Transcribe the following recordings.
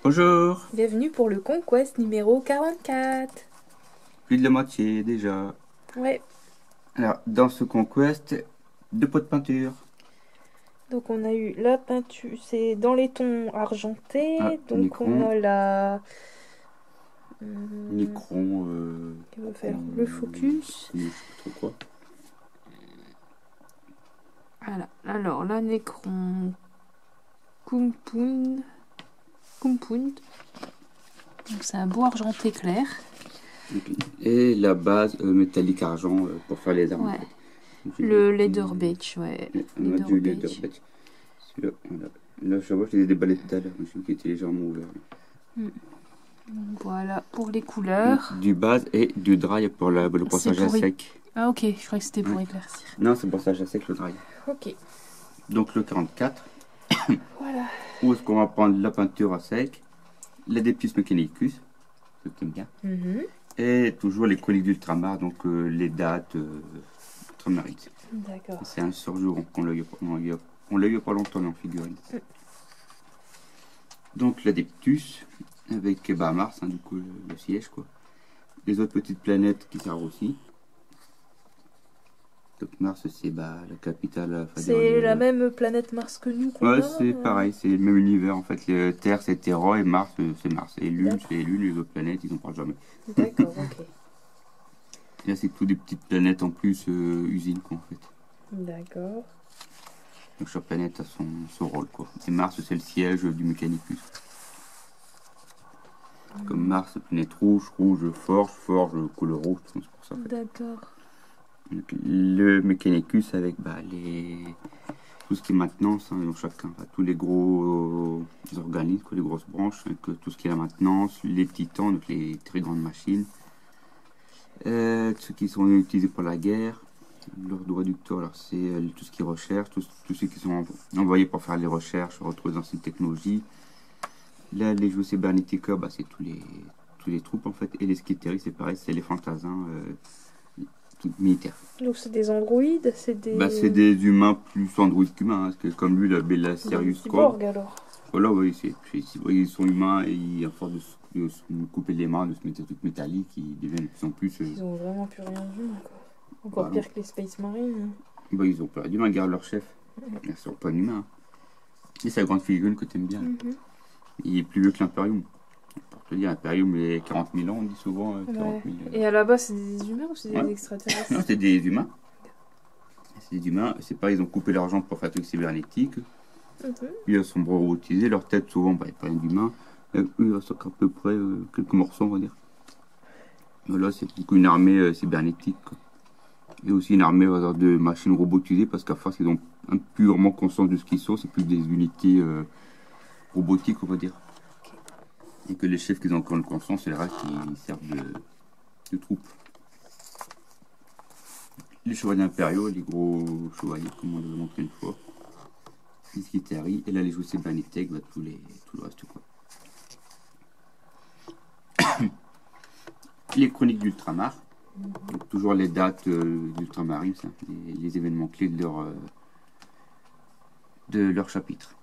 Bonjour, Bienvenue pour le Conquest numéro 44. plus de la moitié déjà. Ouais, Alors, dans ce Conquest, deux pots de peinture. donc on a eu la peinture, c'est dans les tons Ah, argentés, donc on Necron, a la... Necron, qui va faire le focus. je sais pas trop quoi. Voilà, alors la Necron Kumpound. Kumpound. Donc c'est un beau argenté clair. Et la base métallique argent pour faire les armes. Ouais, En fait. le Leather Beige, ouais. On a du Beige. leather badge. Celui-là, voilà. Là, je vois, je les ai déballés tout à l'heure, mais celui qui était légèrement ouvert. Voilà, pour les couleurs. Du base et du dry pour le passage à sec. Ah ok, je croyais que c'était pour Ouais. éclaircir. Non, c'est pour passage à sec le dry. Ok, Donc le 44. voilà. Où est-ce qu'on va prendre la peinture à sec, l'Adeptus Mechanicus, ce que tu aimes bien, et toujours les coliques d'ultramar, donc les dates ultramarines. D'accord. C'est un surjour qu'on l'a eu pas longtemps en figurine. Donc l'Adeptus, avec Mars, du coup le siège, quoi. Les autres petites planètes qui servent aussi. Donc Mars, c'est la capitale. C'est la même planète Mars que nous qu'on Ouais, a. c'est pareil, c'est le même univers en fait. Terre c'est Terra et Mars c'est Mars. Et Lune c'est Lune, les autres planètes ils en parlent jamais. D'accord, ok. Et là c'est tout des petites planètes en plus usines quoi en fait. D'accord. Donc chaque planète a son rôle quoi. Et Mars c'est le siège du Mechanicus. Comme Mars, planète rouge, forge, couleur rouge, c'est pour ça en fait. D'accord. Donc, le Mechanicus avec tout ce qui est maintenance, ils ont chacun, tous les gros organismes, les grosses branches, avec tout ce qui est la maintenance, les titans, donc les très grandes machines, ceux qui sont utilisés pour la guerre, l'ordre réducteur, alors c'est tout ce qui est recherche, tous ceux qui sont envoyés pour faire les recherches, retrouver les anciennes technologies. Là, les jeux Cybernetica, c'est tous les troupes en fait, et les Skitteries, c'est pareil, c'est les fantassins militaires. Donc c'est des androïdes, c'est des... C'est des humains plus androïdes qu'humains, parce que comme lui, la Bella Sirius Code. alors. Voilà, oui, ils sont humains et à force de se couper les mains, de se mettre des trucs métalliques, ils deviennent de plus en plus. Ils ont vraiment plus rien d'humain, quoi. Encore pire que les Space Marines. Ils ont peur d'humains, regarde leur chef. Ils sont pas humains. Et c'est la grande figurine que t'aimes bien. Il est plus vieux que l'Imperium. Pour te dire, l'Imperium, il 40 000 ans, on dit souvent 40 000. Et à la base, c'est des humains ou c'est des extraterrestres? Non, c'est des humains. C'est des humains. C'est pas, ils ont coupé leur jambe pour faire des trucs cybernétiques. Ils sont robotisés, leur tête souvent, il n'y a pas rien d'humain. Eux, il reste à peu près quelques morceaux, on va dire. Là, c'est beaucoup une armée cybernétique. Quoi. Et aussi une armée de machines robotisées, parce qu'à force, ils ont un purement conscience de ce qu'ils sont, c'est plus des unités robotiques, on va dire. Et que les chefs qui ont encore une conscience, et le reste, ils servent de troupes. Les chevaliers impériaux, les gros chevaliers, comme on l'a montré une fois. Les Skitteries, et là, les jouets cybernétiques, tout le reste, quoi. Les chroniques d'ultramar, donc toujours les dates d'ultramarines, les événements clés de leur chapitre.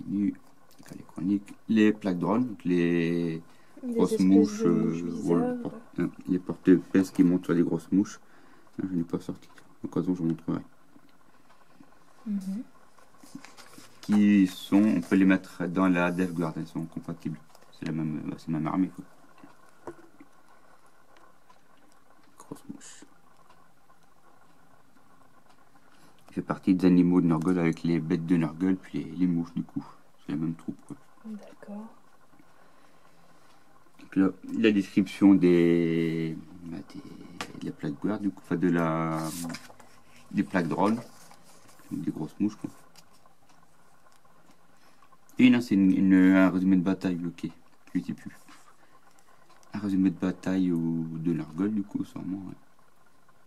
Les chroniques, les plaques drones, donc les grosses mouches, les porte-épaisses qui montent sur les grosses mouches. Je n'ai pas sorti, à l'occasion je vous montrerai. Qui sont, on peut les mettre dans la Death Guard, elles sont compatibles. C'est la même armée quoi. Grosse mouche. Il fait partie des animaux de Nurgle avec les bêtes de Nurgle puis les mouches du coup. C'est la même troupe quoi. D'accord. Donc là, la description de la plaque guard du coup, des plaques drones, des grosses mouches quoi. Et là c'est un résumé de bataille bloqué. Je ne sais plus. Un résumé de bataille de Nurgle du coup sûrement.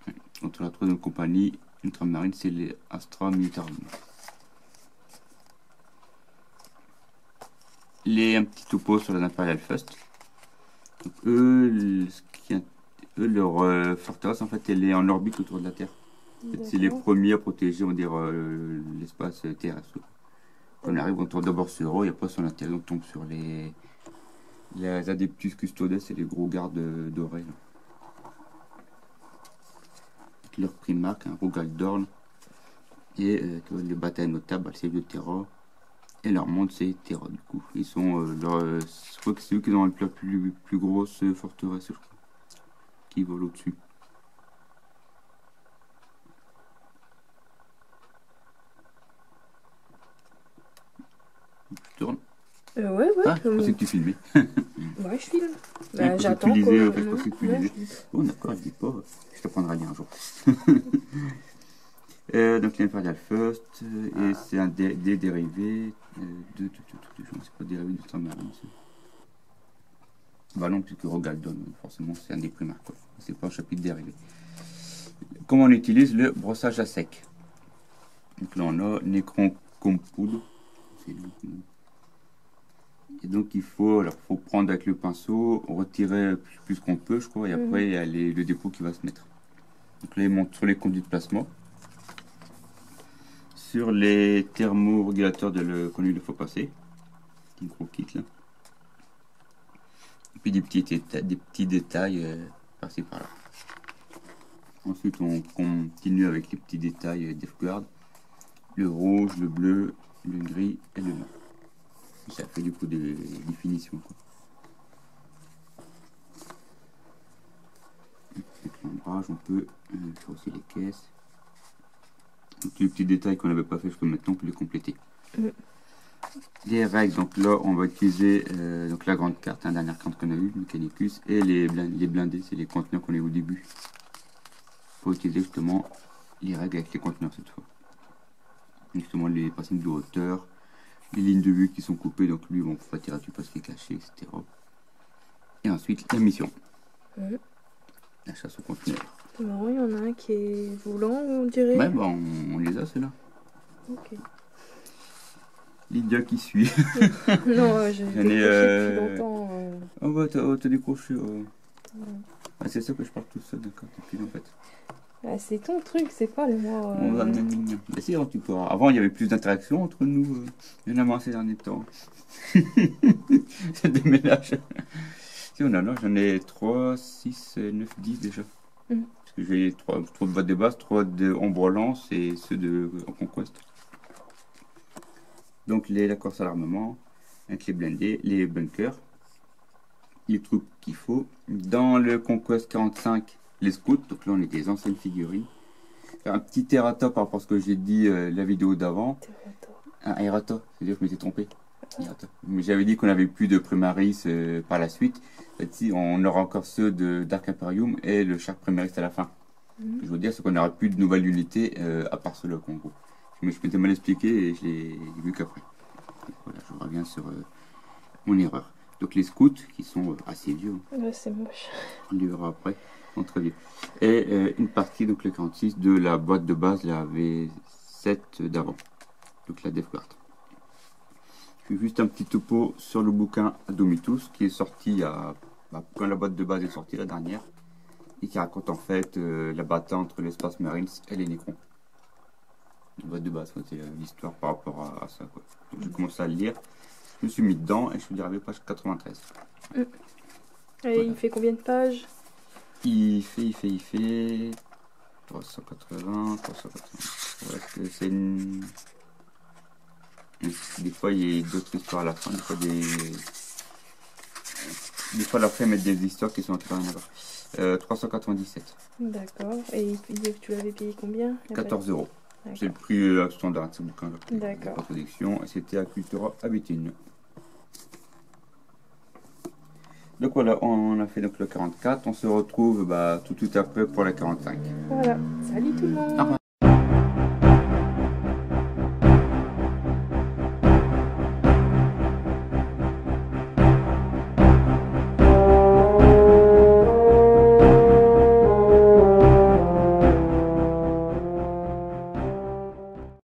Ouais. Entre la troisième compagnie ultramarine, c'est les Astra Military. Un petit topo sur les Imperial First. Donc, eux, leur forteresse en fait, elle est en orbite autour de la Terre. En fait, c'est les premiers à protéger, on va dire, l'espace terrestre. Quand on arrive, on tombe d'abord sur eux, et après sur l'intérieur, on tombe sur les Adeptus Custodes et les gros gardes dorés. Leur primarque, un Rogaldorn, et les batailles notables, c'est le Terror. Et leur monde, c'est Terra, du coup. Ils sont, je crois que c'est eux qui ont la plus grosse forteresse, je crois, qui vole au-dessus. Je tourne. Ouais. Ah, je pensais que tu filmais. Ouais, je filme. Bah, j'attends. Je pensais que tu lisais. Bon, d'accord, je dis pas. Je te prendrai bien un jour. Donc l'Imperial First, et c'est un des dérivés je ne sais pas, dérivé du Ultramarine. Bah non, puisque Rogaldon, forcément, c'est un des primaires, quoi. C'est pas un chapitre dérivé. Comment on utilise le brossage à sec? Donc là, on a Necron Compoudre. Et donc il faut prendre avec le pinceau, retirer plus qu'on peut, je crois, et après il y a le dépôt qui va se mettre. Donc là, il monte sur les conduits de placement. Sur les thermorégulateurs de le conduit de faux passé, un gros kit là. Et puis des petits détails par-ci par-là. Ensuite on continue avec les petits détails d'Efguard, le rouge, le bleu, le gris et le noir. Ça fait du coup des définitions, quoi. Avec l'ombrage on peut faire aussi les caisses. Donc, les petits détails qu'on n'avait pas fait, je peux maintenant les compléter. Les règles, donc là on va utiliser donc la grande carte, la dernière carte qu'on a eue, Mechanicus, et les blindés, c'est les conteneurs qu'on a eu au début. Pour utiliser justement les règles avec les conteneurs cette fois. Justement les principes de hauteur, les lignes de vue qui sont coupées, donc lui on peut pas tirer dessus parce qu'il est caché, etc. Et ensuite la mission. La chasse au conteneur. C'est marrant, il y en a un qui est volant, on dirait. Ouais, bah on les a, ceux-là. Ok. Lydia qui suit. Non, j'ai décroché depuis longtemps. Oh bah t'as décroché. Ah, c'est ça que je parle tout seul, d'accord, depuis en fait. Ah, c'est ton truc, c'est pas le moi. Bah si, tu pourras. Avant il y avait plus d'interaction entre nous. Il y en a moins ces derniers temps. C'est des ménages. Si on a là, j'en ai 3, 6, 9, 10 déjà. Parce que j'ai 3 de boîtes de base, 3 de ombre lance et ceux de en Conquest. Donc la course à l'armement, avec les blindés, les bunkers, les troupes qu'il faut. Dans le Conquest 45, les scouts, donc là on est des anciennes figurines. Un petit errata par rapport à ce que j'ai dit la vidéo d'avant. Un errata, c'est-à-dire que je m'étais trompé. Mais j'avais dit qu'on n'avait plus de Primaris par la suite. En fait, si, on aura encore ceux de Dark Imperium et le Shark Primaris à la fin. Ce que je veux dire, c'est qu'on n'aura plus de nouvelles unités à part ceux-là, en gros. Mais je m'étais mal expliqué et je l'ai vu qu'après. Voilà, je reviens sur mon erreur. Donc les scouts, qui sont assez vieux. Ouais, c'est moche. On les verra après, ils sont très vieux. Et une partie, donc le 46, de la boîte de base, la V7 d'avant. Donc la Deathguard. Je fais juste un petit topo sur le bouquin Adomitus qui est sorti quand la boîte de base est sortie, la dernière, et qui raconte en fait la bataille entre les Space Marines et les Necrons. La boîte de base, c'est l'histoire par rapport à ça, quoi. Donc j'ai commencé à le lire, je me suis mis dedans et je suis arrivé à page 93. Et voilà. Il fait combien de pages? Il fait 380, 380. Ouais, c'est une... Des fois il y a d'autres histoires à la fin, des fois la fin mettre des histoires qui sont en train de 397. D'accord. Et tu l'avais payé combien? 14 €. C'est le prix standard de ce bouquin là. D'accord. Introduction, et c'était à Cultura Habitine. Donc voilà, on a fait donc le 44, on se retrouve tout après pour la 45. Voilà, salut tout le monde.